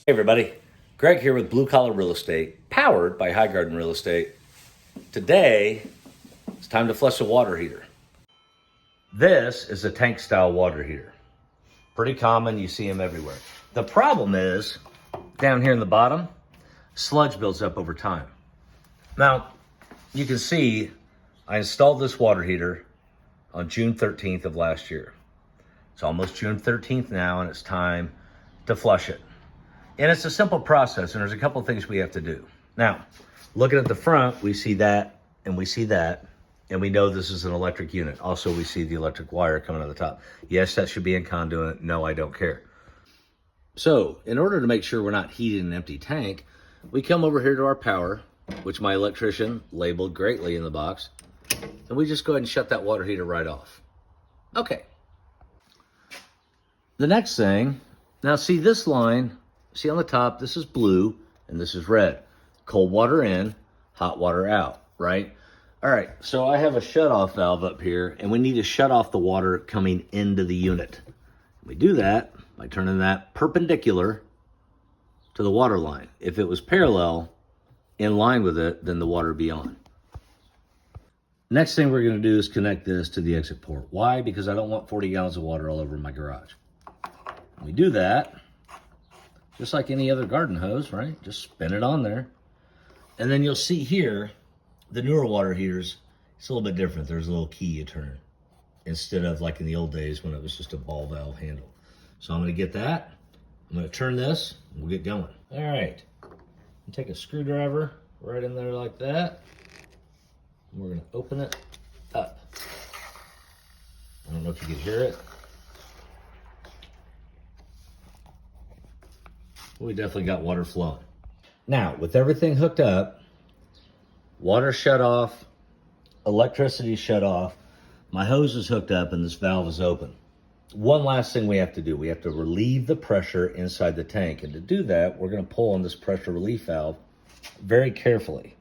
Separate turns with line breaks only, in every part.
Hey everybody, Greg here with Blue Collar Real Estate, powered by High Garden Real Estate. Today, it's time to flush a water heater. This is a tank style water heater. Pretty common, you see them everywhere. The problem is, down here in the bottom, sludge builds up over time. Now, you can see I installed this water heater on June 13th of last year. It's almost June 13th now, and it's time to flush it. And it's a simple process, and there's a couple of things we have to do. Now, looking at the front, we see that, and we see that, and we know this is an electric unit. Also, we see the electric wire coming out of the top. Yes, that should be in conduit. No, I don't care. So, in order to make sure we're not heating an empty tank, we come over here to our power, which my electrician labeled greatly in the box, and we just go ahead and shut that water heater right off. Okay. The next thing, now see this line, see on the top, this is blue and this is red. Cold water in, hot water out, right? All right, so I have a shut-off valve up here, and we need to shut off the water coming into the unit. We do that by turning that perpendicular to the water line. If it was parallel, in line with it, then the water would be on. Next thing we're gonna do is connect this to the exit port. Why? Because I don't want 40 gallons of water all over my garage. We do that, just like any other garden hose, right? Just spin it on there. And then you'll see here, the newer water heaters, it's a little bit different. There's a little key you turn instead of like in the old days when it was just a ball valve handle. So I'm gonna get that. I'm gonna turn this, and we'll get going. All right, take a screwdriver right in there like that. And we're gonna open it up. I don't know if you can hear it. We definitely got water flowing. Now, with everything hooked up, water shut off, electricity shut off, my hose is hooked up and this valve is open. One last thing we have to do, we have to relieve the pressure inside the tank. And to do that, we're gonna pull on this pressure relief valve very carefully.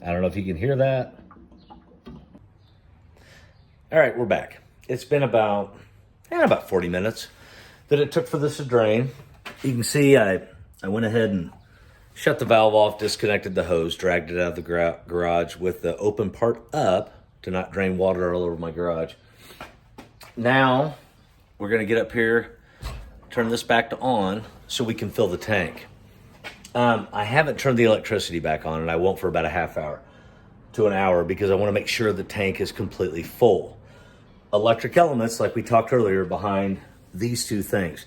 I don't know if you can hear that. All right, we're back. It's been about 40 minutes that it took for this to drain. You can see I went ahead and shut the valve off, disconnected the hose, dragged it out of the garage with the open part up to not drain water all over my garage. Now, we're gonna get up here, turn this back to on so we can fill the tank. I haven't turned the electricity back on, and I won't for about a half hour to an hour because I wanna make sure the tank is completely full. Electric elements, like we talked earlier, behind these two things.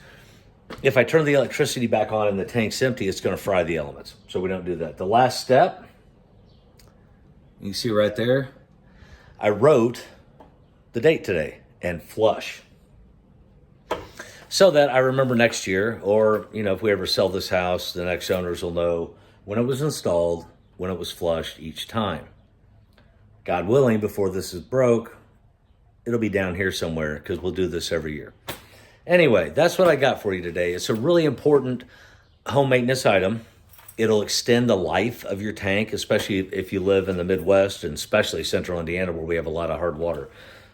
If I turn the electricity back on and the tank's empty, it's gonna fry the elements. So we don't do that. The last step, you see right there, I wrote the date today and flush. So that I remember next year, or if we ever sell this house, the next owners will know when it was installed, when it was flushed each time. God willing, before this is broke, it'll be down here somewhere because we'll do this every year. Anyway, that's what I got for you today. It's a really important home maintenance item. It'll extend the life of your tank, especially if you live in the Midwest and especially central Indiana where we have a lot of hard water.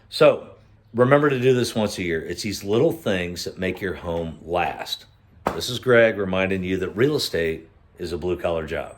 So remember to do this once a year. It's these little things that make your home last. This is Greg reminding you that real estate is a blue collar job.